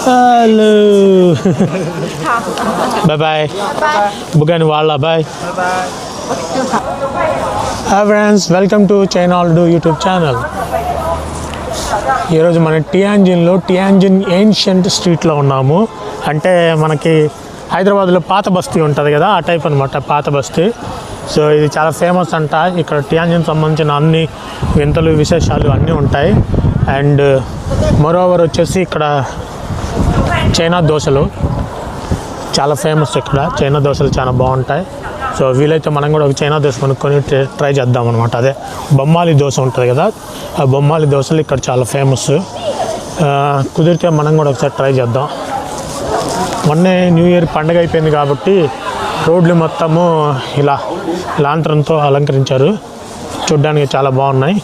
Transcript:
Hello. Bye bye. Bukan wala bye. Hi friends, welcome to Chainaldo YouTube channel. ఈరోజు మన Tianjin ancient స్ట్రీట్లో ఉన్నాము. అంటే మనకి హైదరాబాద్లో పాత బస్తీ ఉంటుంది కదా, ఆ టైప్ అనమాట పాత బస్తీ. సో ఇది చాలా ఫేమస్ అంట. ఇక్కడ టియాంజిన్ సంబంధించిన అన్ని వింతలు విశేషాలు అన్నీ ఉంటాయి. అండ్ మరోవర్ వచ్చేసి ఇక్కడ చైనా దోశలు చాలా ఫేమస్. ఇక్కడ చైనా దోశలు చాలా బాగుంటాయి. సో వీలైతే మనం కూడా ఒక చైనా దోశ కొనుక్కొని ట్రై చేద్దాం అనమాట. అదే బొమ్మాలి దోశ ఉంటుంది కదా, ఆ బొమ్మాలి దోశలు ఇక్కడ చాలా ఫేమస్. కుదిరితే మనం కూడా ఒకసారి ట్రై చేద్దాం. మొన్నే న్యూ ఇయర్ పండుగ అయిపోయింది కాబట్టి రోడ్లు మొత్తము ఇలా లాంతరంతో అలంకరించారు. చూడ్డానికి చాలా బాగున్నాయి.